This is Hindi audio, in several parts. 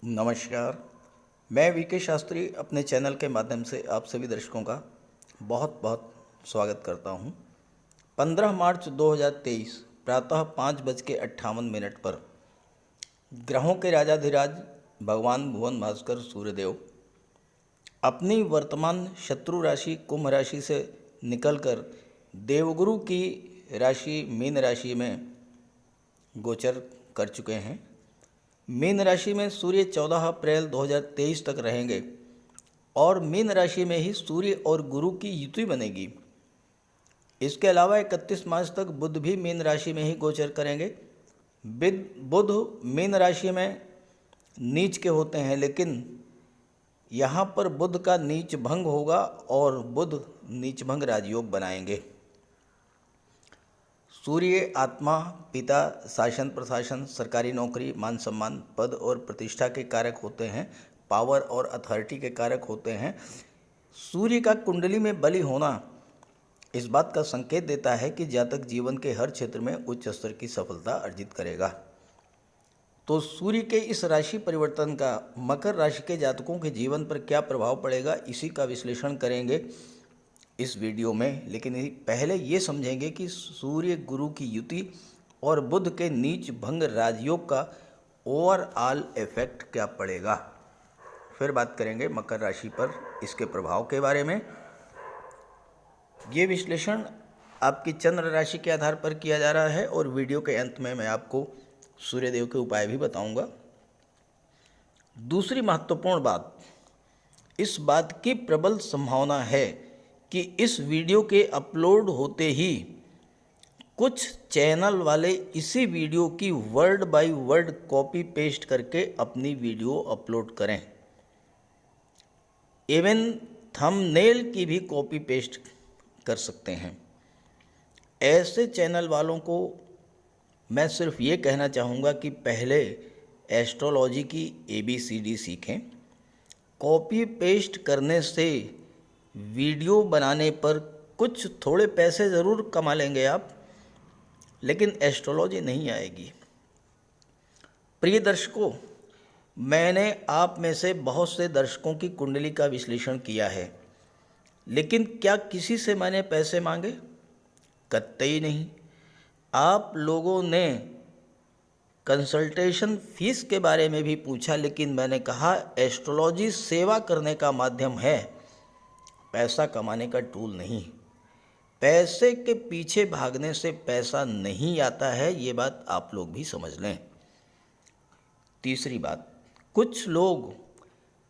नमस्कार। मैं वीके शास्त्री अपने चैनल के माध्यम से आप सभी दर्शकों का बहुत बहुत स्वागत करता हूं। 15 मार्च 2023 प्रातः 5:58 पर ग्रहों के राजाधिराज भगवान भुवन भास्कर सूर्यदेव अपनी वर्तमान शत्रु राशि कुंभ राशि से निकलकर देवगुरु की राशि मीन राशि में गोचर कर चुके हैं। मीन राशि में सूर्य 14 अप्रैल 2023 तक रहेंगे और मीन राशि में ही सूर्य और गुरु की युति बनेगी। इसके अलावा 31 मार्च तक बुध भी मीन राशि में ही गोचर करेंगे। बुध मीन राशि में नीच के होते हैं, लेकिन यहाँ पर बुध का नीच भंग होगा और बुध नीच भंग राजयोग बनाएंगे। सूर्य आत्मा, पिता, शासन प्रशासन, सरकारी नौकरी, मान सम्मान, पद और प्रतिष्ठा के कारक होते हैं। पावर और अथॉरिटी के कारक होते हैं। सूर्य का कुंडली में बलि होना इस बात का संकेत देता है कि जातक जीवन के हर क्षेत्र में उच्च स्तर की सफलता अर्जित करेगा। तो सूर्य के इस राशि परिवर्तन का मकर राशि के जातकों के जीवन पर क्या प्रभाव पड़ेगा, इसी का विश्लेषण करेंगे इस वीडियो में। लेकिन पहले ये समझेंगे कि सूर्य गुरु की युति और बुध के नीच भंग राजयोग का ओवरऑल इफेक्ट क्या पड़ेगा। फिर बात करेंगे मकर राशि पर इसके प्रभाव के बारे में। ये विश्लेषण आपकी चंद्र राशि के आधार पर किया जा रहा है और वीडियो के अंत में मैं आपको सूर्यदेव के उपाय भी बताऊंगा। दूसरी महत्वपूर्ण बात, इस बात की प्रबल संभावना है कि इस वीडियो के अपलोड होते ही कुछ चैनल वाले इसी वीडियो की word by word copy paste करके अपनी वीडियो अपलोड करें। इवन थंबनेल की भी कॉपी पेस्ट कर सकते हैं। ऐसे चैनल वालों को मैं सिर्फ ये कहना चाहूँगा कि पहले एस्ट्रोलॉजी की ABCD सीखें। कॉपी पेस्ट करने से वीडियो बनाने पर कुछ थोड़े पैसे ज़रूर कमा लेंगे आप, लेकिन एस्ट्रोलॉजी नहीं आएगी। प्रिय दर्शकों, मैंने आप में से बहुत से दर्शकों की कुंडली का विश्लेषण किया है, लेकिन क्या किसी से मैंने पैसे मांगे? कतई नहीं। आप लोगों ने कंसल्टेशन फीस के बारे में भी पूछा, लेकिन मैंने कहा एस्ट्रोलॉजी सेवा करने का माध्यम है, पैसा कमाने का टूल नहीं। पैसे के पीछे भागने से पैसा नहीं आता है, ये बात आप लोग भी समझ लें। तीसरी बात, कुछ लोग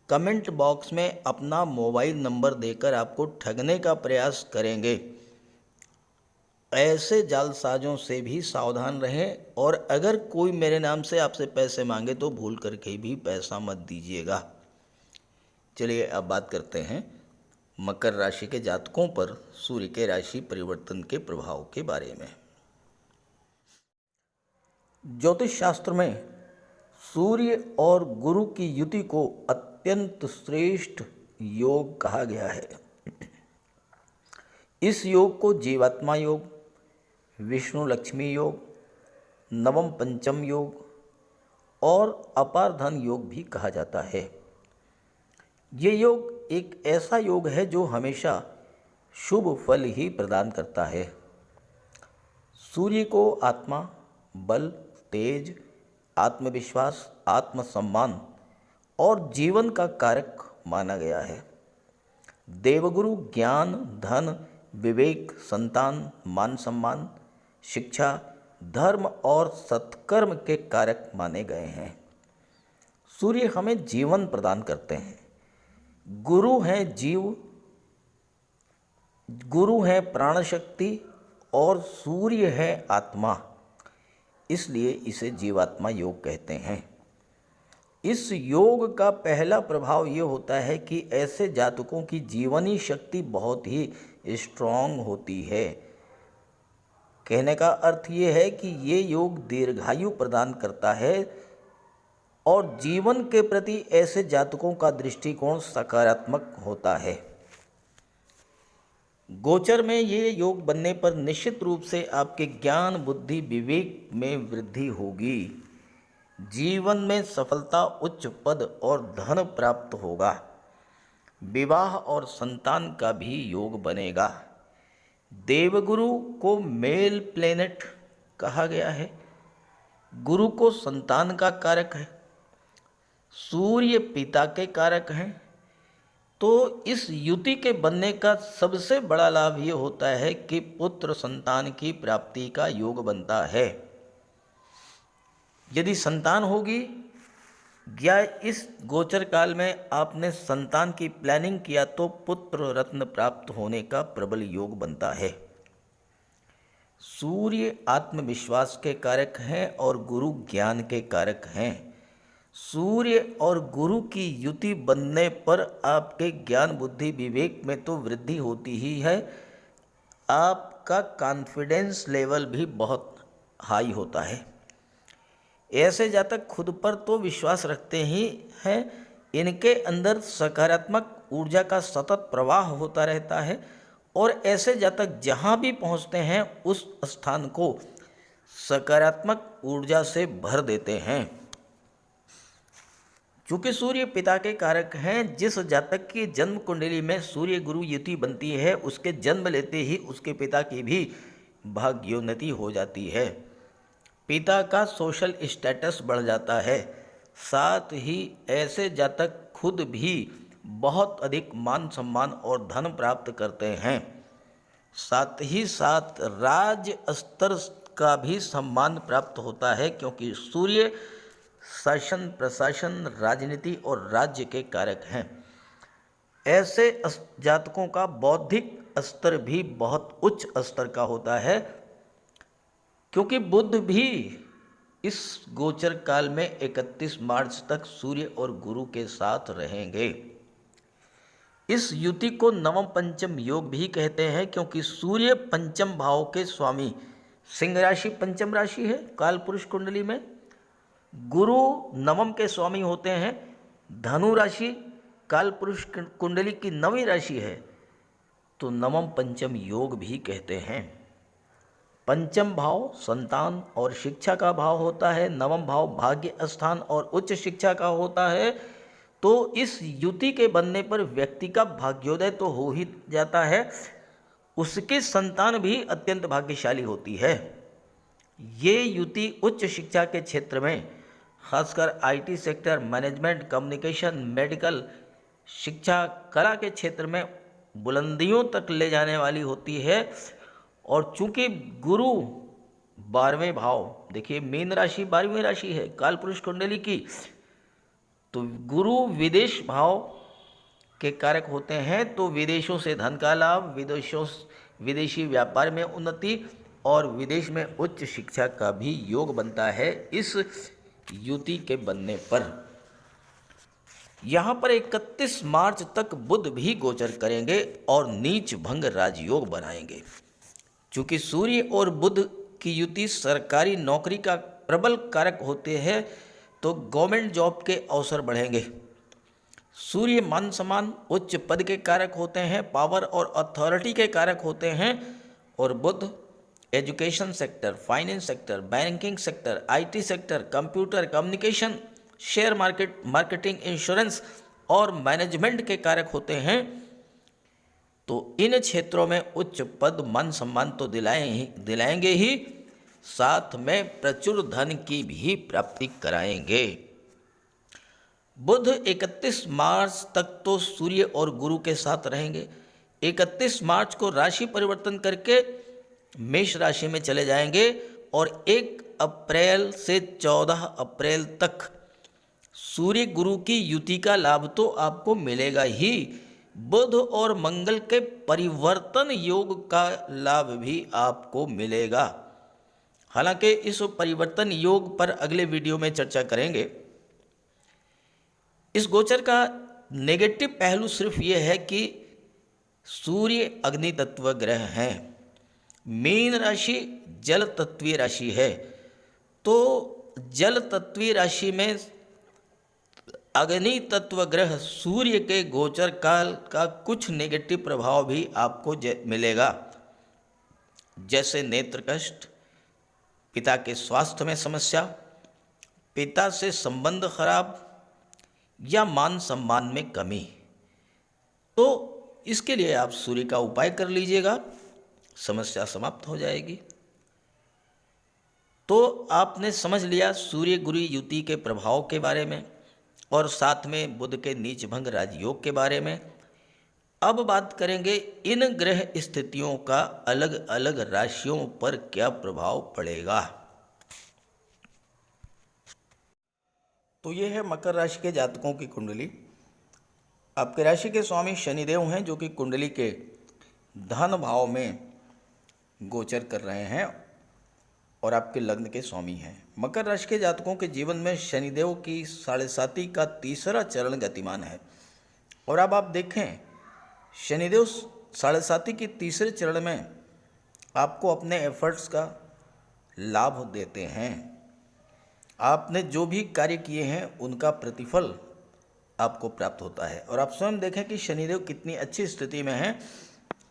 कमेंट बॉक्स में अपना मोबाइल नंबर देकर आपको ठगने का प्रयास करेंगे। ऐसे जालसाजों से भी सावधान रहें और अगर कोई मेरे नाम से आपसे पैसे मांगे तो भूल करके भी पैसा मत दीजिएगा। चलिए अब बात करते हैं मकर राशि के जातकों पर सूर्य के राशि परिवर्तन के प्रभाव के बारे में। ज्योतिष शास्त्र में सूर्य और गुरु की युति को अत्यंत श्रेष्ठ योग कहा गया है। इस योग को जीवात्मा योग, विष्णु लक्ष्मी योग, नवम पंचम योग और अपार धन योग भी कहा जाता है। ये योग एक ऐसा योग है जो हमेशा शुभ फल ही प्रदान करता है। सूर्य को आत्मा, बल, तेज, आत्मविश्वास, आत्मसम्मान और जीवन का कारक माना गया है। देवगुरु ज्ञान, धन, विवेक, संतान, मान सम्मान, शिक्षा, धर्म और सत्कर्म के कारक माने गए हैं। सूर्य हमें जीवन प्रदान करते हैं। गुरु हैं जीव, गुरु है प्राण शक्ति और सूर्य है आत्मा, इसलिए इसे जीवात्मा योग कहते हैं। इस योग का पहला प्रभाव ये होता है कि ऐसे जातकों की जीवनी शक्ति बहुत ही स्ट्रांग होती है। कहने का अर्थ ये है कि ये योग दीर्घायु प्रदान करता है और जीवन के प्रति ऐसे जातकों का दृष्टिकोण सकारात्मक होता है। गोचर में ये योग बनने पर निश्चित रूप से आपके ज्ञान, बुद्धि, विवेक में वृद्धि होगी। जीवन में सफलता, उच्च पद और धन प्राप्त होगा। विवाह और संतान का भी योग बनेगा। देवगुरु को मेल प्लेनेट कहा गया है। गुरु को संतान का कारक है, सूर्य पिता के कारक हैं। तो इस युति के बनने का सबसे बड़ा लाभ ये होता है कि पुत्र संतान की प्राप्ति का योग बनता है। यदि संतान होगी या इस गोचर काल में आपने संतान की प्लानिंग किया तो पुत्र रत्न प्राप्त होने का प्रबल योग बनता है। सूर्य आत्मविश्वास के कारक हैं और गुरु ज्ञान के कारक हैं। सूर्य और गुरु की युति बनने पर आपके ज्ञान बुद्धि विवेक में तो वृद्धि होती ही है, आपका कॉन्फिडेंस लेवल भी बहुत हाई होता है। ऐसे जातक खुद पर तो विश्वास रखते ही हैं, इनके अंदर सकारात्मक ऊर्जा का सतत प्रवाह होता रहता है और ऐसे जातक जहाँ भी पहुँचते हैं उस स्थान को सकारात्मक ऊर्जा से भर देते हैं। चूँकि सूर्य पिता के कारक हैं, जिस जातक की जन्म कुंडली में सूर्य गुरु युति बनती है उसके जन्म लेते ही उसके पिता की भी भाग्योन्नति हो जाती है। पिता का सोशल स्टेटस बढ़ जाता है। साथ ही ऐसे जातक खुद भी बहुत अधिक मान सम्मान और धन प्राप्त करते हैं। साथ ही साथ राज्य स्तर का भी सम्मान प्राप्त होता है, क्योंकि सूर्य शासन, प्रशासन, राजनीति और राज्य के कारक हैं। ऐसे जातकों का बौद्धिक स्तर भी बहुत उच्च स्तर का होता है, क्योंकि बुध भी इस गोचर काल में 31 मार्च तक सूर्य और गुरु के साथ रहेंगे। इस युति को नवम पंचम योग भी कहते हैं, क्योंकि सूर्य पंचम भाव के स्वामी, सिंह राशि पंचम राशि है काल पुरुष कुंडली में। गुरु नवम के स्वामी होते हैं, धनु राशि काल पुरुष कुंडली की नवीं राशि है, तो नवम पंचम योग भी कहते हैं। पंचम भाव संतान और शिक्षा का भाव होता है, नवम भाव भाग्य स्थान और उच्च शिक्षा का होता है। तो इस युति के बनने पर व्यक्ति का भाग्योदय तो हो ही जाता है, उसकी संतान भी अत्यंत भाग्यशाली होती है। ये युति उच्च शिक्षा के क्षेत्र में, खासकर IT sector, management, communication, medical, शिक्षा, कला के क्षेत्र में बुलंदियों तक ले जाने वाली होती है। और चूंकि गुरु 12वें भाव, देखिए मीन राशि 12वीं राशि है काल पुरुष कुंडली की, तो गुरु विदेश भाव के कारक होते हैं। तो विदेशों से धन का लाभ, विदेशी व्यापार में उन्नति और विदेश में उच्च शिक्षा का भी योग बनता है इस युति के बनने पर। यहाँ पर 31 मार्च तक बुध भी गोचर करेंगे और नीच भंग राजयोग बनाएंगे। चूँकि सूर्य और बुध की युति सरकारी नौकरी का प्रबल कारक होते हैं, तो गवर्नमेंट जॉब के अवसर बढ़ेंगे। सूर्य मान सम्मान, उच्च पद के कारक होते हैं, पावर और अथॉरिटी के कारक होते हैं। और बुध education sector, finance sector, banking sector, IT sector, computer, communication, share market, marketing, insurance और मैनेजमेंट के कारक होते हैं। तो इन क्षेत्रों में उच्च पद, मान सम्मान तो दिलाएंगे ही, साथ में प्रचुर धन की भी प्राप्ति कराएंगे। बुध 31 मार्च तक तो सूर्य और गुरु के साथ रहेंगे। 31 मार्च को राशि परिवर्तन करके मेष राशि में चले जाएंगे और 1 अप्रैल से 14 अप्रैल तक सूर्य गुरु की युति का लाभ तो आपको मिलेगा ही, बुध और मंगल के परिवर्तन योग का लाभ भी आपको मिलेगा। हालांकि इस परिवर्तन योग पर अगले वीडियो में चर्चा करेंगे। इस गोचर का नेगेटिव पहलू सिर्फ ये है कि सूर्य अग्नि तत्व ग्रह हैं, मीन राशि जल तत्वीय राशि है, तो जल तत्वीय राशि में अग्नि तत्व ग्रह सूर्य के गोचर काल का कुछ नेगेटिव प्रभाव भी आपको मिलेगा, जैसे नेत्र कष्ट, पिता के स्वास्थ्य में समस्या, पिता से संबंध खराब या मान सम्मान में कमी, तो इसके लिए आप सूर्य का उपाय कर लीजिएगा, समस्या समाप्त हो जाएगी। तो आपने समझ लिया सूर्य गुरु युति के प्रभाव के बारे में और साथ में बुध के नीच भंग राजयोग के बारे में। अब बात करेंगे इन ग्रह स्थितियों का अलग अलग राशियों पर क्या प्रभाव पड़ेगा। तो ये है मकर राशि के जातकों की कुंडली। आपके राशि के स्वामी शनिदेव हैं, जो कि कुंडली के धन भाव में गोचर कर रहे हैं और आपके लग्न के स्वामी हैं। मकर राशि के जातकों के जीवन में शनिदेव की 7.5 का तीसरा चरण गतिमान है। और अब आप देखें, शनिदेव 7.5 के तीसरे चरण में आपको अपने एफर्ट्स का लाभ देते हैं। आपने जो भी कार्य किए हैं उनका प्रतिफल आपको प्राप्त होता है। और आप स्वयं देखें कि शनिदेव कितनी अच्छी स्थिति में हैं।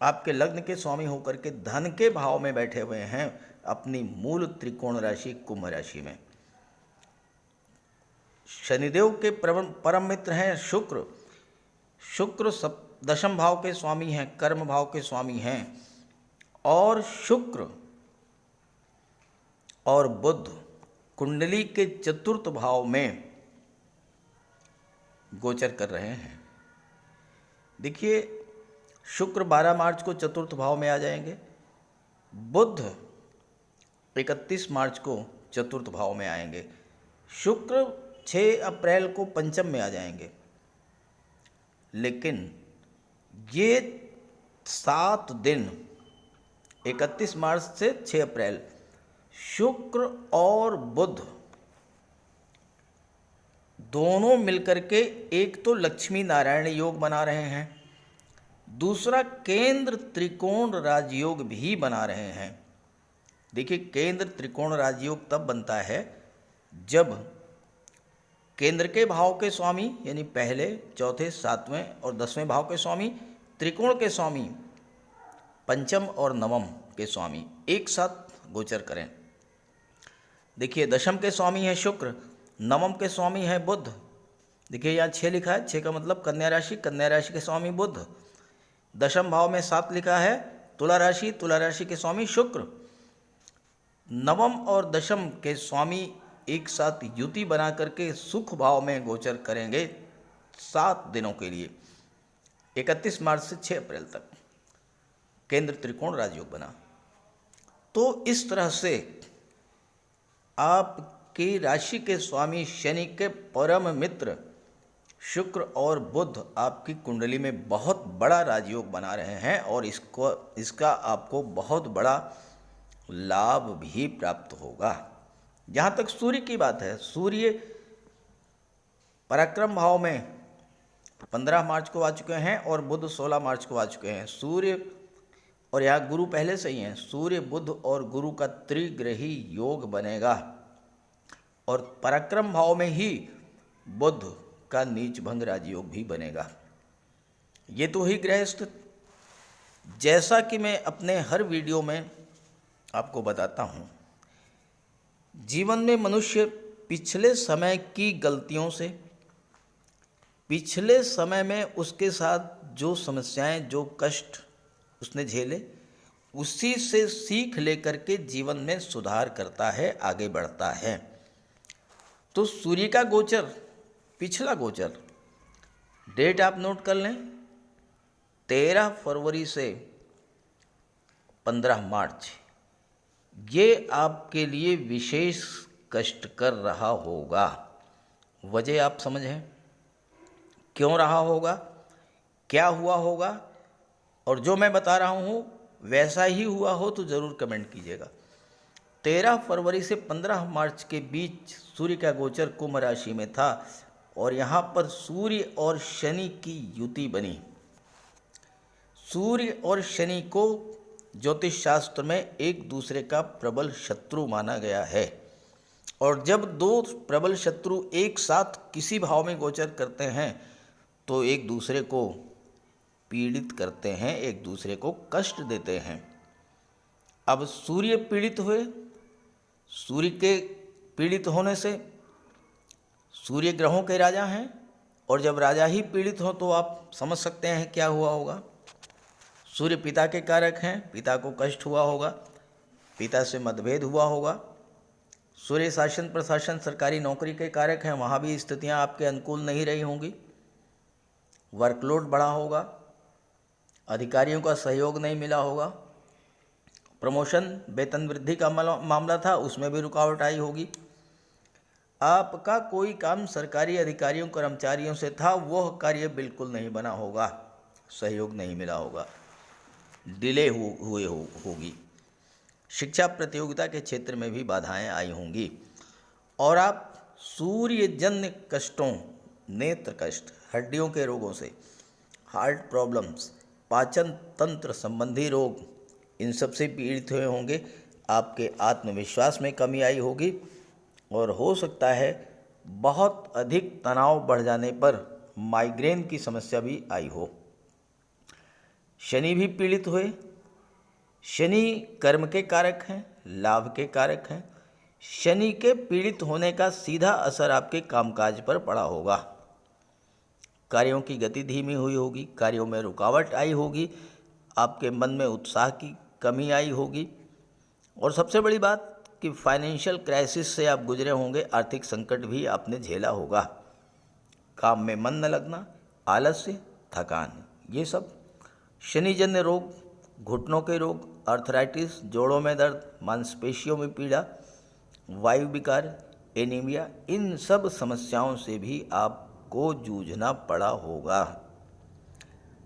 आपके लग्न के स्वामी होकर के धन के भाव में बैठे हुए हैं, अपनी मूल त्रिकोण राशि कुंभ राशि में। शनिदेव के परम मित्र हैं शुक्र। शुक्र दशम भाव के स्वामी हैं, कर्म भाव के स्वामी हैं। और शुक्र और बुध कुंडली के चतुर्थ भाव में गोचर कर रहे हैं। देखिए, शुक्र 12 मार्च को चतुर्थ भाव में आ जाएंगे, बुध 31 मार्च को चतुर्थ भाव में आएंगे, शुक्र 6 अप्रैल को पंचम में आ जाएंगे। लेकिन ये 7 दिन 31 मार्च से 6 अप्रैल शुक्र और बुध दोनों मिलकर के एक तो लक्ष्मी नारायण योग बना रहे हैं, दूसरा केंद्र त्रिकोण राजयोग भी बना रहे हैं। देखिए, केंद्र त्रिकोण राजयोग तब बनता है जब केंद्र के भाव के स्वामी यानी पहले, चौथे, 7वें और 10वें भाव के स्वामी, त्रिकोण के स्वामी, पंचम और नवम के स्वामी एक साथ गोचर करें। देखिए, दशम के स्वामी है शुक्र, नवम के स्वामी है बुध। देखिए, यहाँ 6 लिखा है, 6 का मतलब कन्या राशि, कन्या राशि के स्वामी बुध। दशम भाव में 7 लिखा है, तुला राशि, तुला राशि के स्वामी शुक्र। नवम और दशम के स्वामी एक साथ युति बना करके सुख भाव में गोचर करेंगे 7 दिनों के लिए, 31 मार्च से 6 अप्रैल तक। केंद्र त्रिकोण राजयोग बना। तो इस तरह से आपकी राशि के स्वामी शनि के परम मित्र शुक्र और बुध आपकी कुंडली में बहुत बड़ा राजयोग बना रहे हैं और इसका आपको बहुत बड़ा लाभ भी प्राप्त होगा। जहाँ तक सूर्य की बात है, सूर्य पराक्रम भाव में 15 मार्च को आ चुके हैं और बुध 16 मार्च को आ चुके हैं। सूर्य और यहाँ गुरु पहले से ही हैं। सूर्य, बुध और गुरु का त्रिग्रही योग बनेगा और पराक्रम भाव में ही बुध का नीच भंग राजयोग भी बनेगा। ये तो ही ग्रह स्थिति। जैसा कि मैं अपने हर वीडियो में आपको बताता हूँ, जीवन में मनुष्य पिछले समय की गलतियों से, पिछले समय में उसके साथ जो समस्याएं, जो कष्ट उसने झेले, उसी से सीख लेकर के जीवन में सुधार करता है, आगे बढ़ता है। तो सूर्य का गोचर, पिछला गोचर, डेट आप नोट कर लें, 13 फरवरी से 15 मार्च, ये आपके लिए विशेष कष्ट कर रहा होगा। वजह आप समझें, क्यों रहा होगा, क्या हुआ होगा, और जो मैं बता रहा हूँ वैसा ही हुआ हो तो ज़रूर कमेंट कीजिएगा। 13 फरवरी से 15 मार्च के बीच सूर्य का गोचर कुंभ राशि में था और यहाँ पर सूर्य और शनि की युति बनी। सूर्य और शनि को ज्योतिष शास्त्र में एक दूसरे का प्रबल शत्रु माना गया है और जब दो प्रबल शत्रु एक साथ किसी भाव में गोचर करते हैं तो एक दूसरे को पीड़ित करते हैं, एक दूसरे को कष्ट देते हैं। अब सूर्य पीड़ित हुए, सूर्य के पीड़ित होने से सूर्य ग्रहों के राजा हैं और जब राजा ही पीड़ित हो तो आप समझ सकते हैं क्या हुआ होगा। सूर्य पिता के कारक हैं, पिता को कष्ट हुआ होगा, पिता से मतभेद हुआ होगा। सूर्य शासन प्रशासन सरकारी नौकरी के कारक हैं, वहाँ भी स्थितियाँ आपके अनुकूल नहीं रही होंगी। वर्कलोड बढ़ा होगा, अधिकारियों का सहयोग नहीं मिला होगा। प्रमोशन वेतन वृद्धि का मामला था, उसमें भी रुकावट आई होगी। आपका कोई काम सरकारी अधिकारियों कर्मचारियों से था, वह कार्य बिल्कुल नहीं बना होगा, सहयोग नहीं मिला होगा, डिले हुए होगी। शिक्षा प्रतियोगिता के क्षेत्र में भी बाधाएं आई होंगी और आप सूर्यजन्य कष्टों, नेत्र कष्ट, हड्डियों के रोगों से, हार्ट प्रॉब्लम्स, पाचन तंत्र संबंधी रोग, इन सब से पीड़ित हुए होंगे। आपके आत्मविश्वास में कमी आई होगी और हो सकता है बहुत अधिक तनाव बढ़ जाने पर माइग्रेन की समस्या भी आई हो। शनि भी पीड़ित हुए। शनि कर्म के कारक हैं, लाभ के कारक हैं। शनि के पीड़ित होने का सीधा असर आपके कामकाज पर पड़ा होगा। कार्यों की गति धीमी हुई होगी, कार्यों में रुकावट आई होगी, आपके मन में उत्साह की कमी आई होगी और सबसे बड़ी बात कि फाइनेंशियल क्राइसिस से आप गुजरे होंगे, आर्थिक संकट भी आपने झेला होगा। काम में मन न लगना, आलस्य, थकान, ये सब शनिजन्य रोग, घुटनों के रोग, आर्थराइटिस, जोड़ों में दर्द, मांसपेशियों में पीड़ा, वायु विकार, एनीमिया, इन सब समस्याओं से भी आपको जूझना पड़ा होगा।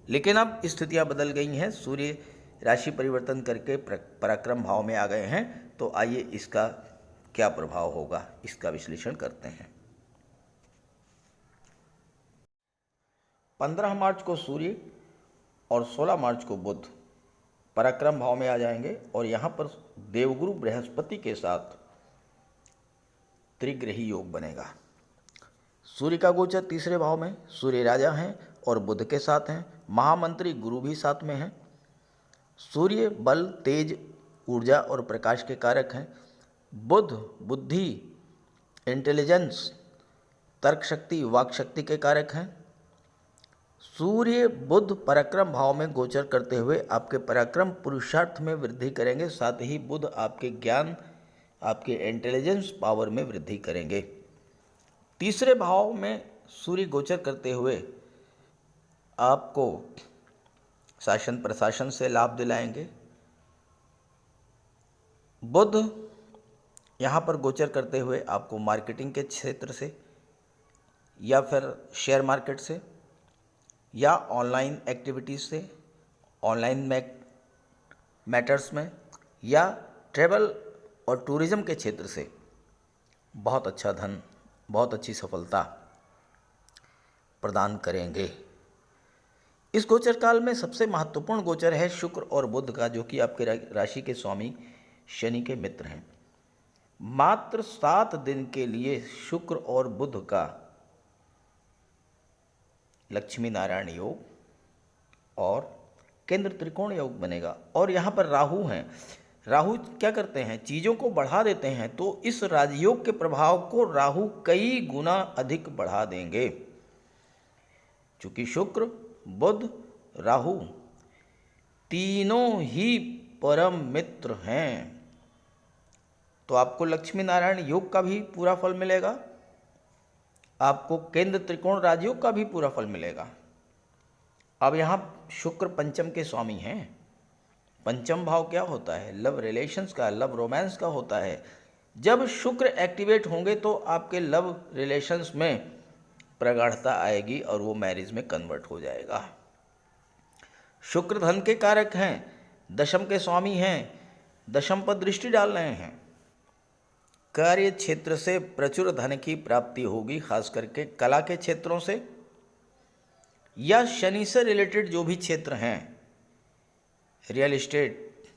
लेकिन अब स्थितियां बदल गई हैं, सूर्य राशि परिवर्तन करके पराक्रम भाव में आ गए हैं, तो आइए इसका क्या प्रभाव होगा, इसका विश्लेषण करते हैं। 15 मार्च को सूर्य और 16 मार्च को बुध पराक्रम भाव में आ जाएंगे और यहाँ पर देवगुरु बृहस्पति के साथ त्रिग्रही योग बनेगा। सूर्य का गोचर तीसरे भाव में, सूर्य राजा हैं और बुध के साथ हैं। महामंत्री गुरु भी साथ में हैं। सूर्य बल, तेज, ऊर्जा और प्रकाश के कारक हैं। बुध बुद्धि, इंटेलिजेंस, तर्क शक्ति, वाक शक्ति के कारक हैं। सूर्य बुध पराक्रम भाव में गोचर करते हुए आपके पराक्रम पुरुषार्थ में वृद्धि करेंगे, साथ ही बुध आपके ज्ञान, आपके इंटेलिजेंस पावर में वृद्धि करेंगे। तीसरे भाव में सूर्य गोचर करते हुए आपको शासन प्रशासन से लाभ दिलाएंगे। बुध यहाँ पर गोचर करते हुए आपको मार्केटिंग के क्षेत्र से या फिर शेयर मार्केट से या ऑनलाइन एक्टिविटीज़ से, ऑनलाइन मैटर्स में या ट्रैवल और टूरिज़्म के क्षेत्र से बहुत अच्छा धन, बहुत अच्छी सफलता प्रदान करेंगे। इस गोचर काल में सबसे महत्वपूर्ण गोचर है शुक्र और बुध का, जो कि आपके राशि के स्वामी शनि के मित्र हैं। मात्र 7 दिन के लिए शुक्र और बुध का लक्ष्मी नारायण योग और केंद्र त्रिकोण योग बनेगा। और यहाँ पर राहु हैं। राहु क्या करते हैं, चीज़ों को बढ़ा देते हैं, तो इस राजयोग के प्रभाव को राहु कई गुना अधिक बढ़ा देंगे। चूँकि शुक्र, बुध, राहु तीनों ही परम मित्र हैं, तो आपको लक्ष्मी नारायण योग का भी पूरा फल मिलेगा, आपको केंद्र त्रिकोण राजयोग का भी पूरा फल मिलेगा। अब यहाँ शुक्र पंचम के स्वामी हैं। पंचम भाव क्या होता है, लव रिलेशंस का, लव रोमांस का होता है। जब शुक्र एक्टिवेट होंगे तो आपके लव रिलेशंस में प्रगाढ़ता आएगी और वो मैरिज में कन्वर्ट हो जाएगा। शुक्र धन के कारक हैं, दशम के स्वामी हैं, दशम पर दृष्टि डाल रहे हैं। कार्य क्षेत्र से प्रचुर धन की प्राप्ति होगी, खास करके कला के क्षेत्रों से या शनि से रिलेटेड जो भी क्षेत्र हैं, real estate,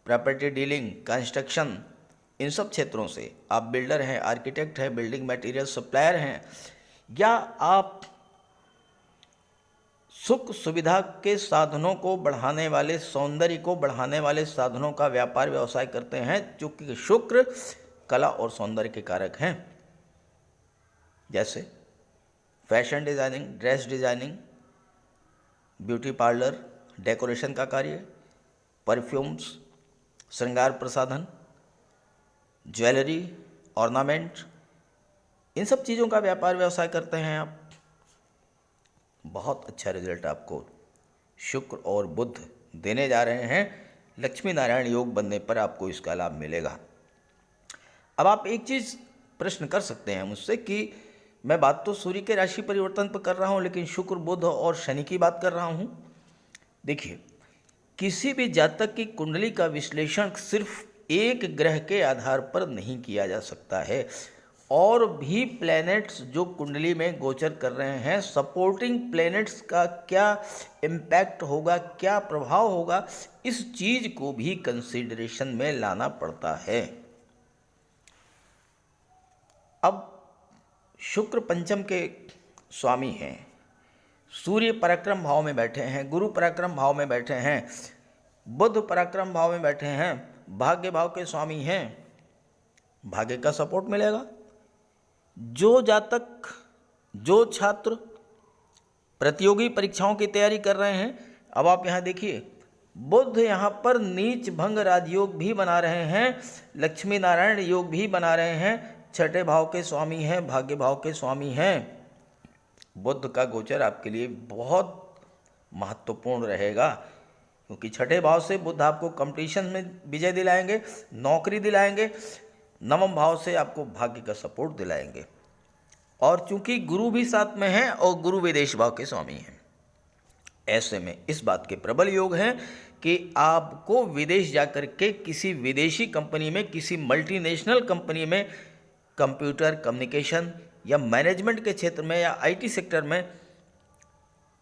property dealing, construction, इन सब क्षेत्रों से। आप बिल्डर हैं, आर्किटेक्ट हैं, बिल्डिंग मटेरियल सप्लायर हैं, या आप सुख सुविधा के साधनों को बढ़ाने वाले, सौंदर्य को बढ़ाने वाले साधनों का व्यापार व्यवसाय करते हैं, चूँकि शुक्र कला और सौंदर्य के कारक हैं। जैसे fashion designing, dress designing, beauty parlour, decoration का कार्य, परफ्यूम्स, श्रृंगार प्रसाधन, ज्वेलरी, ऑर्नामेंट, इन सब चीज़ों का व्यापार व्यवसाय करते हैं आप, बहुत अच्छा रिजल्ट आपको शुक्र और बुध देने जा रहे हैं। लक्ष्मी नारायण योग बनने पर आपको इसका लाभ मिलेगा। अब आप एक चीज़ प्रश्न कर सकते हैं मुझसे कि मैं बात तो सूर्य के राशि परिवर्तन पर कर रहा हूँ, लेकिन शुक्र, बुध और शनि की बात कर रहा हूँ। देखिए, किसी भी जातक की कुंडली का विश्लेषण सिर्फ एक ग्रह के आधार पर नहीं किया जा सकता है। और भी प्लैनेट्स जो कुंडली में गोचर कर रहे हैं, सपोर्टिंग प्लैनेट्स का क्या इम्पैक्ट होगा, क्या प्रभाव होगा, इस चीज़ को भी कंसीडरेशन में लाना पड़ता है। अब शुक्र पंचम के स्वामी हैं, सूर्य पराक्रम भाव में बैठे हैं, गुरु पराक्रम भाव में बैठे हैं, बुध पराक्रम भाव में बैठे हैं, भाग्य भाव के स्वामी हैं, भाग्य का सपोर्ट मिलेगा। जो जातक, जो छात्र प्रतियोगी परीक्षाओं की तैयारी कर रहे हैं, अब आप यहाँ देखिए, बुध यहाँ पर नीच भंग राजयोग भी बना रहे हैं, लक्ष्मी नारायण योग भी बना रहे हैं, छठे भाव के स्वामी हैं, भाग्य भाव के स्वामी हैं। बुध का गोचर आपके लिए बहुत महत्वपूर्ण रहेगा, क्योंकि छठे भाव से बुध आपको कंपटीशन में विजय दिलाएंगे, नौकरी दिलाएंगे, नवम भाव से आपको भाग्य का सपोर्ट दिलाएंगे। और चूंकि गुरु भी साथ में है और गुरु विदेश भाव के स्वामी हैं, ऐसे में इस बात के प्रबल योग हैं कि आपको विदेश जाकर के किसी विदेशी कंपनी में, किसी मल्टीनेशनल कंपनी में कंप्यूटर, कम्युनिकेशन या मैनेजमेंट के क्षेत्र में या आईटी सेक्टर में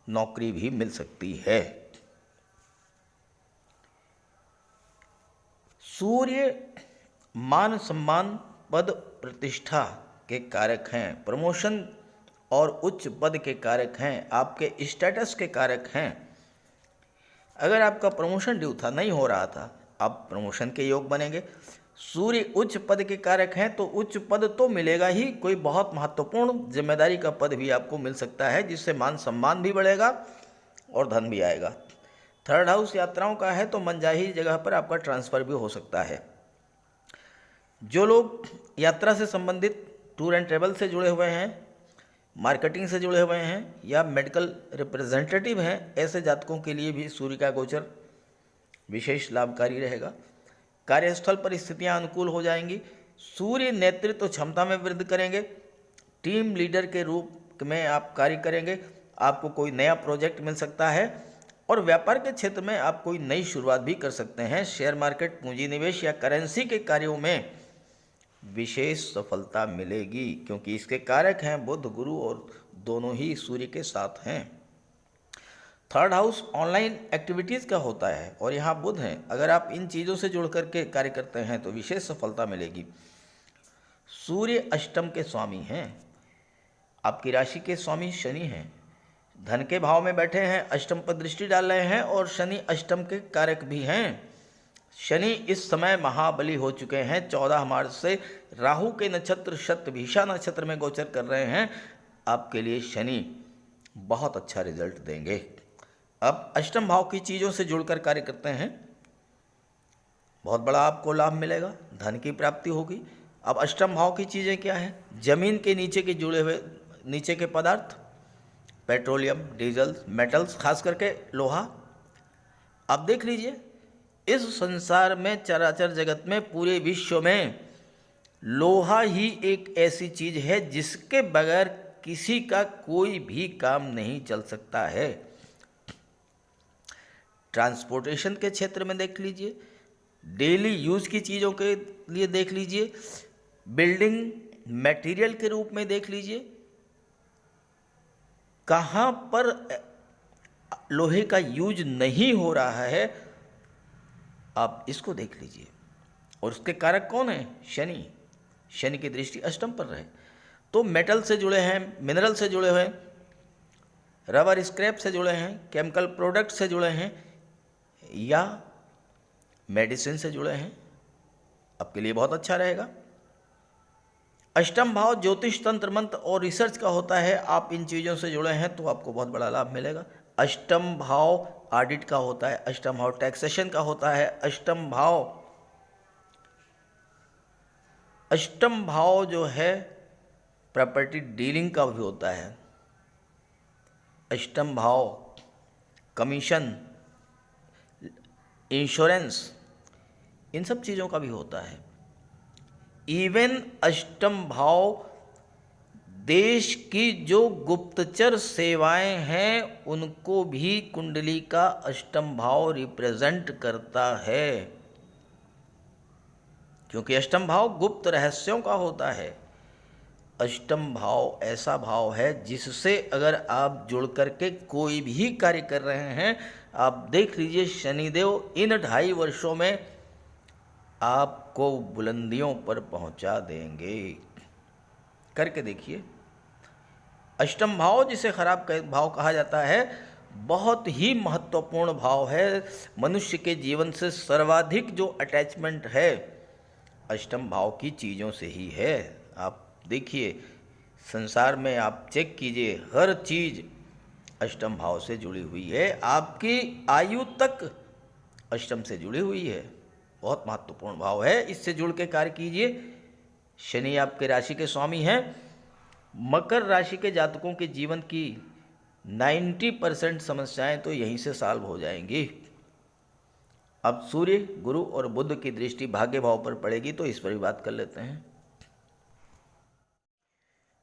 नौकरी भी मिल सकती है। सूर्य मान सम्मान, पद प्रतिष्ठा के कारक हैं, प्रमोशन और उच्च पद के कारक हैं, आपके स्टेटस के कारक हैं। अगर आपका प्रमोशन ड्यू था, नहीं हो रहा था, अब प्रमोशन के योग बनेंगे। सूर्य उच्च पद के कारक हैं, तो उच्च पद तो मिलेगा ही, कोई बहुत महत्वपूर्ण जिम्मेदारी का पद भी आपको मिल सकता है, जिससे मान सम्मान भी बढ़ेगा और धन भी आएगा। थर्ड हाउस यात्राओं का है, तो मनचाही जगह पर आपका ट्रांसफ़र भी हो सकता है। जो लोग यात्रा से संबंधित टूर एंड ट्रेवल से जुड़े हुए हैं, मार्केटिंग से जुड़े हुए हैं या मेडिकल रिप्रेजेंटेटिव हैं, ऐसे जातकों के लिए भी सूर्य का गोचर विशेष लाभकारी रहेगा। कार्यस्थल पर स्थितियाँ अनुकूल हो जाएंगी। सूर्य नेतृत्व क्षमता में वृद्धि करेंगे, टीम लीडर के रूप में आप कार्य करेंगे, आपको कोई नया प्रोजेक्ट मिल सकता है और व्यापार के क्षेत्र में आप कोई नई शुरुआत भी कर सकते हैं। शेयर मार्केट, पूंजी निवेश या करेंसी के कार्यों में विशेष सफलता मिलेगी, क्योंकि इसके कारक हैं बुध, गुरु और दोनों ही सूर्य के साथ हैं। थर्ड हाउस ऑनलाइन एक्टिविटीज़ का होता है और यहाँ बुध हैं। अगर आप इन चीज़ों से जुड़ करके कार्य करते हैं तो विशेष सफलता मिलेगी। सूर्य अष्टम के स्वामी हैं, आपकी राशि के स्वामी शनि हैं, धन के भाव में बैठे हैं, अष्टम पर दृष्टि डाल रहे हैं और शनि अष्टम के कारक भी हैं। शनि इस समय महाबली हो चुके हैं, 14 मार्च से राहु के नक्षत्र शतभिषा नक्षत्र में गोचर कर रहे हैं। आपके लिए शनि बहुत अच्छा रिजल्ट देंगे। अब अष्टम भाव की चीज़ों से जुड़कर कार्य करते हैं, बहुत बड़ा आपको लाभ मिलेगा, धन की प्राप्ति होगी। अब अष्टम भाव की चीज़ें क्या हैं? जमीन के नीचे के जुड़े हुए नीचे के पदार्थ, पेट्रोलियम, डीजल, मेटल्स, खास करके लोहा। अब देख लीजिए, इस संसार में, चराचर जगत में, पूरे विश्व में लोहा ही एक ऐसी चीज है जिसके बगैर किसी का कोई भी काम नहीं चल सकता है। ट्रांसपोर्टेशन के क्षेत्र में देख लीजिए, डेली यूज की चीज़ों के लिए देख लीजिए, बिल्डिंग मटेरियल के रूप में देख लीजिए, कहाँ पर लोहे का यूज नहीं हो रहा है, आप इसको देख लीजिए। और उसके कारक कौन है? शनि। शनि की दृष्टि अष्टम पर रहे तो मेटल से जुड़े हैं, मिनरल से जुड़े हुए हैं, रबर स्क्रैप से जुड़े हैं, केमिकल प्रोडक्ट से जुड़े हैं या मेडिसिन से जुड़े हैं, आपके लिए बहुत अच्छा रहेगा। अष्टम भाव ज्योतिष तंत्र मंत्र और रिसर्च का होता है। आप इन चीज़ों से जुड़े हैं तो आपको बहुत बड़ा लाभ मिलेगा। अष्टम भाव ऑडिट का होता है, अष्टम भाव टैक्सेशन का होता है, अष्टम भाव जो है प्रॉपर्टी डीलिंग का भी होता है, अष्टम भाव कमीशन, इंश्योरेंस, इन सब चीज़ों का भी होता है। इवन अष्टम भाव देश की जो गुप्तचर सेवाएं हैं उनको भी कुंडली का अष्टम भाव रिप्रेजेंट करता है, क्योंकि अष्टम भाव गुप्त रहस्यों का होता है। अष्टम भाव ऐसा भाव है जिससे अगर आप जुड़ करके कोई भी कार्य कर रहे हैं, आप देख लीजिए शनिदेव इन 2.5 वर्षों में आपको बुलंदियों पर पहुंचा देंगे। करके देखिए। अष्टम भाव जिसे खराब भाव कहा जाता है, बहुत ही महत्वपूर्ण भाव है। मनुष्य के जीवन से सर्वाधिक जो अटैचमेंट है अष्टम भाव की चीज़ों से ही है। आप देखिए संसार में, आप चेक कीजिए, हर चीज़ अष्टम भाव से जुड़ी हुई है। आपकी आयु तक अष्टम से जुड़ी हुई है। बहुत महत्वपूर्ण भाव है, इससे जुड़ के कार्य कीजिए। शनि आपके राशि के स्वामी हैं। मकर राशि के जातकों के जीवन की 90% समस्याएं तो यहीं से सॉल्व हो जाएंगी। अब सूर्य, गुरु और बुध की दृष्टि भाग्य भाव पर पड़ेगी, तो इस पर भी बात कर लेते हैं।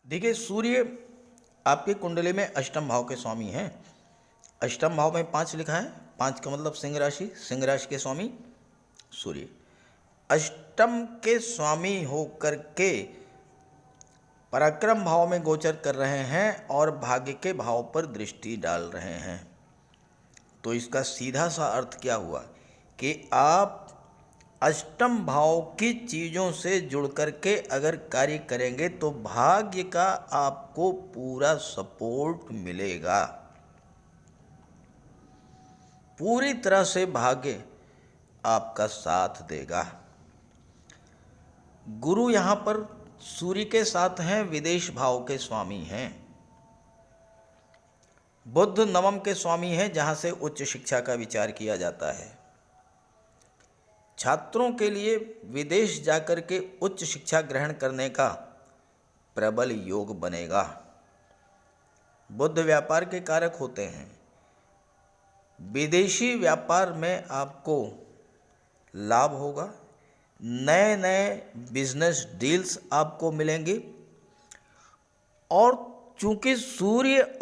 देखिए, सूर्य आपकी कुंडली में अष्टम भाव के स्वामी हैं। अष्टम भाव में 5 लिखा है, 5 का मतलब सिंह राशि, सिंह राशि के स्वामी सूर्य अष्टम के स्वामी होकर के पराक्रम भाव में गोचर कर रहे हैं और भाग्य के भाव पर दृष्टि डाल रहे हैं। तो इसका सीधा सा अर्थ क्या हुआ कि आप अष्टम भाव की चीज़ों से जुड़ करके अगर कार्य करेंगे तो भाग्य का आपको पूरा सपोर्ट मिलेगा। पूरी तरह से भाग्य आपका साथ देगा। गुरु यहाँ पर सूर्य के साथ हैं, विदेश भाव के स्वामी हैं। बुध नवम के स्वामी हैं, जहाँ से उच्च शिक्षा का विचार किया जाता है। छात्रों के लिए विदेश जाकर के उच्च शिक्षा ग्रहण करने का प्रबल योग बनेगा। बुध व्यापार के कारक होते हैं। विदेशी व्यापार में आपको लाभ होगा। नए नए बिजनेस डील्स आपको मिलेंगे। और चूंकि सूर्य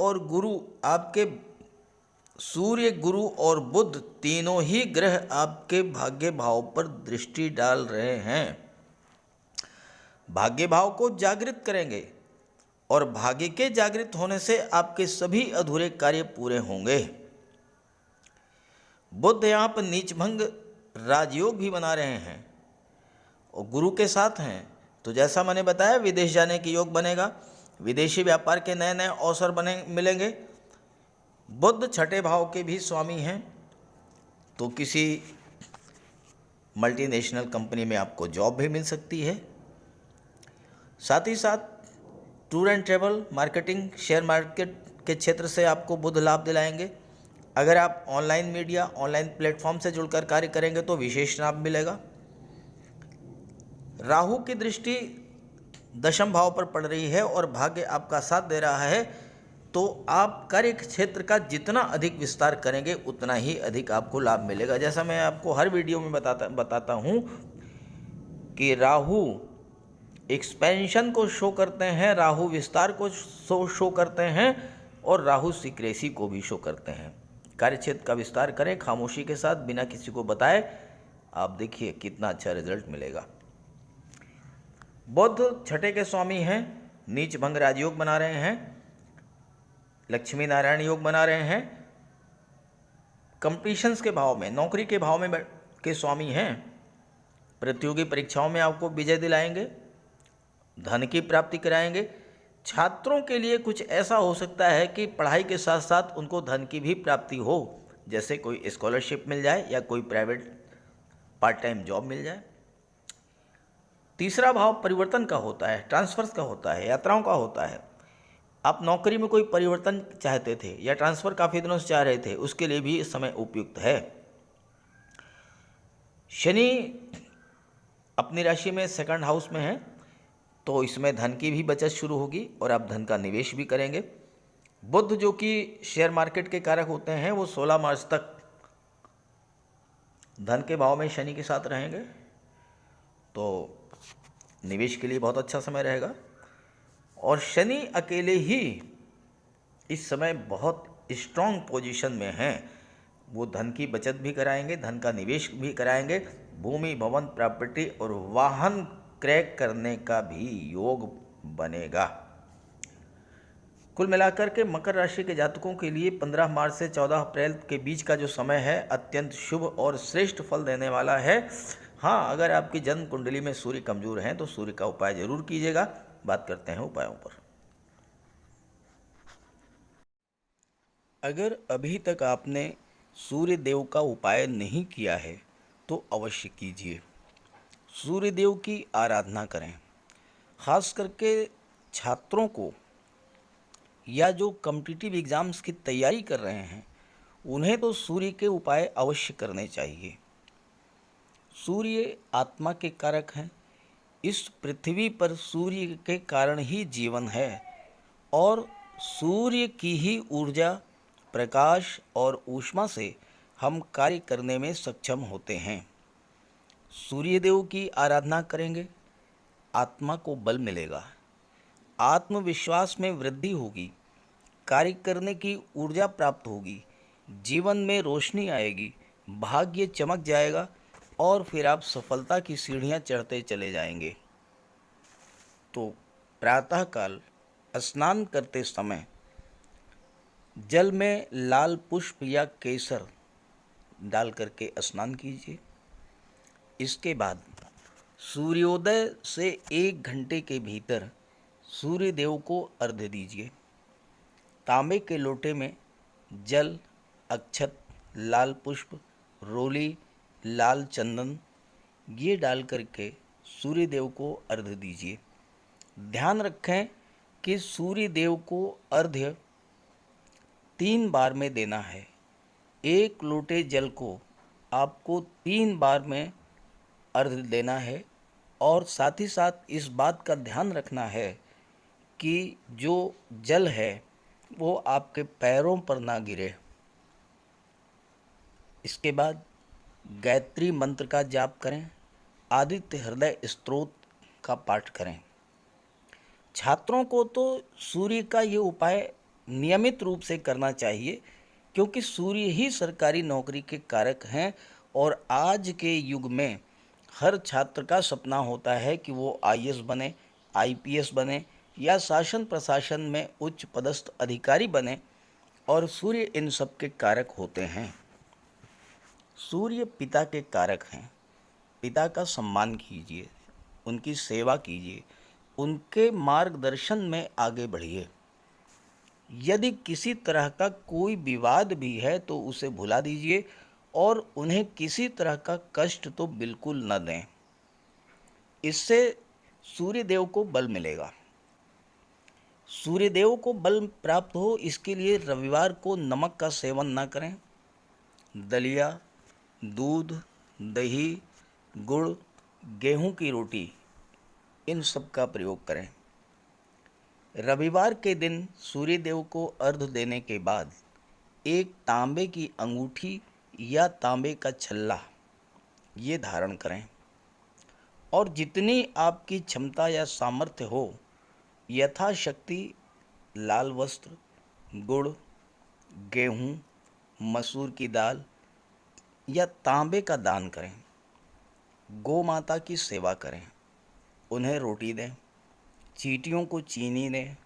गुरु और बुध तीनों ही ग्रह आपके भाग्य भाव पर दृष्टि डाल रहे हैं, भाग्य भाव को जागृत करेंगे और भाग्य के जागृत होने से आपके सभी अधूरे कार्य पूरे होंगे। बुध यहाँ पर नीचभंग राजयोग भी बना रहे हैं और गुरु के साथ हैं, तो जैसा मैंने बताया विदेश जाने की योग बनेगा। विदेशी व्यापार के नए नए अवसर मिलेंगे। बुध छठे भाव के भी स्वामी हैं, तो किसी मल्टीनेशनल कंपनी में आपको जॉब भी मिल सकती है। साथ ही साथ tour and travel, marketing, share market के क्षेत्र से आपको बुध लाभ दिलाएंगे। अगर आप ऑनलाइन मीडिया, ऑनलाइन प्लेटफॉर्म से जुड़कर कार्य करेंगे तो विशेष लाभ मिलेगा। राहु की दृष्टि दशम भाव पर पड़ रही है और भाग्य आपका साथ दे रहा है, तो आप कार्य क्षेत्र का जितना अधिक विस्तार करेंगे उतना ही अधिक आपको लाभ मिलेगा। जैसा मैं आपको हर वीडियो में बताता हूँ कि राहु एक्सपेंशन को शो करते हैं, राहु विस्तार को शो करते हैं और राहु सीक्रेसी को भी शो करते हैं। कार्य क्षेत्र का विस्तार करें खामोशी के साथ, बिना किसी को बताए, आप देखिए कितना अच्छा रिजल्ट मिलेगा। बुध छठे के स्वामी हैं, नीच भंग राजयोग बना रहे हैं, लक्ष्मी नारायण योग बना रहे हैं। कंपटीशंस के भाव में, नौकरी के भाव में के स्वामी हैं। प्रतियोगी परीक्षाओं में आपको विजय दिलाएंगे, धन की प्राप्ति कराएंगे। छात्रों के लिए कुछ ऐसा हो सकता है कि पढ़ाई के साथ साथ उनको धन की भी प्राप्ति हो, जैसे कोई स्कॉलरशिप मिल जाए या कोई प्राइवेट पार्ट टाइम जॉब मिल जाए। तीसरा भाव परिवर्तन का होता है, ट्रांसफर्स का होता है, यात्राओं का होता है। आप नौकरी में कोई परिवर्तन चाहते थे या ट्रांसफ़र काफ़ी दिनों से चाह रहे थे, उसके लिए भी इस समय उपयुक्त है। शनि अपनी राशि में सेकंड हाउस में है, तो इसमें धन की भी बचत शुरू होगी और आप धन का निवेश भी करेंगे। बुध जो कि शेयर मार्केट के कारक होते हैं, वो 16 मार्च तक धन के भाव में शनि के साथ रहेंगे, तो निवेश के लिए बहुत अच्छा समय रहेगा। और शनि अकेले ही इस समय बहुत स्ट्रॉन्ग पोजीशन में हैं। वो धन की बचत भी कराएंगे, धन का निवेश भी कराएंगे, भूमि भवन प्रॉपर्टी और वाहन क्रय करने का भी योग बनेगा। कुल मिलाकर के मकर राशि के जातकों के लिए 15 मार्च से 14 अप्रैल के बीच का जो समय है अत्यंत शुभ और श्रेष्ठ फल देने वाला है। हाँ, अगर आपकी जन्म कुंडली में सूर्य कमजोर हैं तो सूर्य का उपाय जरूर कीजिएगा। बात करते हैं उपायों पर। अगर अभी तक आपने सूर्य देव का उपाय नहीं किया है तो अवश्य कीजिए। सूर्य देव की आराधना करें। खास करके छात्रों को या जो कॉम्पिटिटिव एग्ज़ाम्स की तैयारी कर रहे हैं उन्हें तो सूर्य के उपाय अवश्य करने चाहिए। सूर्य आत्मा के कारक हैं। इस पृथ्वी पर सूर्य के कारण ही जीवन है और सूर्य की ही ऊर्जा, प्रकाश और ऊष्मा से हम कार्य करने में सक्षम होते हैं। सूर्यदेव की आराधना करेंगे, आत्मा को बल मिलेगा, आत्मविश्वास में वृद्धि होगी, कार्य करने की ऊर्जा प्राप्त होगी, जीवन में रोशनी आएगी, भाग्य चमक जाएगा और फिर आप सफलता की सीढ़ियां चढ़ते चले जाएंगे। तो प्रातःकाल स्नान करते समय जल में लाल पुष्प या केसर डाल करके स्नान कीजिए। इसके बाद सूर्योदय से 1 घंटे के भीतर सूर्य देव को अर्घ्य दीजिए। तांबे के लोटे में जल, अक्षत, लाल पुष्प, रोली, लाल चंदन ये डाल करके सूर्य देव को अर्घ्य दीजिए। ध्यान रखें कि सूर्य देव को अर्घ्य 3 बार में देना है। 1 लोटे जल को आपको 3 बार में अर्घ्य देना है और साथ ही साथ इस बात का ध्यान रखना है कि जो जल है वो आपके पैरों पर ना गिरे। इसके बाद गायत्री मंत्र का जाप करें, आदित्य हृदय स्तोत्र का पाठ करें। छात्रों को तो सूर्य का ये उपाय नियमित रूप से करना चाहिए क्योंकि सूर्य ही सरकारी नौकरी के कारक हैं और आज के युग में हर छात्र का सपना होता है कि वो आईएएस बने, आईपीएस बने या शासन प्रशासन में उच्च पदस्थ अधिकारी बने और सूर्य इन सब के कारक होते हैं। सूर्य पिता के कारक हैं। पिता का सम्मान कीजिए, उनकी सेवा कीजिए, उनके मार्गदर्शन में आगे बढ़िए। यदि किसी तरह का कोई विवाद भी है तो उसे भुला दीजिए और उन्हें किसी तरह का कष्ट तो बिल्कुल न दें। इससे सूर्यदेव को बल मिलेगा। सूर्यदेव को बल प्राप्त हो इसके लिए रविवार को नमक का सेवन न करें। दलिया, दूध, दही, गुड़, गेहूं की रोटी इन सब का प्रयोग करें। रविवार के दिन सूर्यदेव को अर्घ्य देने के बाद एक तांबे की अंगूठी या तांबे का छल्ला ये धारण करें और जितनी आपकी क्षमता या सामर्थ्य हो यथाशक्ति लाल वस्त्र, गुड़, गेहूं, मसूर की दाल या तांबे का दान करें। गौ माता की सेवा करें, उन्हें रोटी दें, चींटियों को चीनी दें,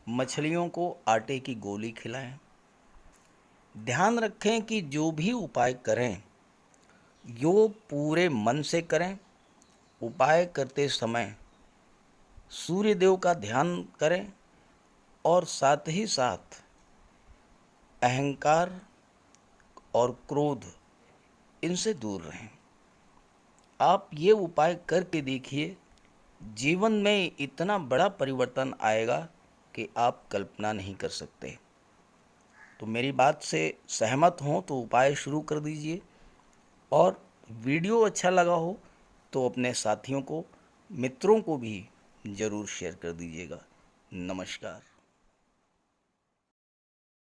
मछलियों को आटे की गोली खिलाएं। ध्यान रखें कि जो भी उपाय करें यो पूरे मन से करें। उपाय करते समय सूर्यदेव का ध्यान करें और साथ ही साथ अहंकार और क्रोध इनसे दूर रहें। आप ये उपाय करके देखिए, जीवन में इतना बड़ा परिवर्तन आएगा कि आप कल्पना नहीं कर सकते। तो मेरी बात से सहमत हों तो उपाय शुरू कर दीजिए, और वीडियो अच्छा लगा हो तो अपने साथियों को, मित्रों को भी ज़रूर शेयर कर दीजिएगा। नमस्कार।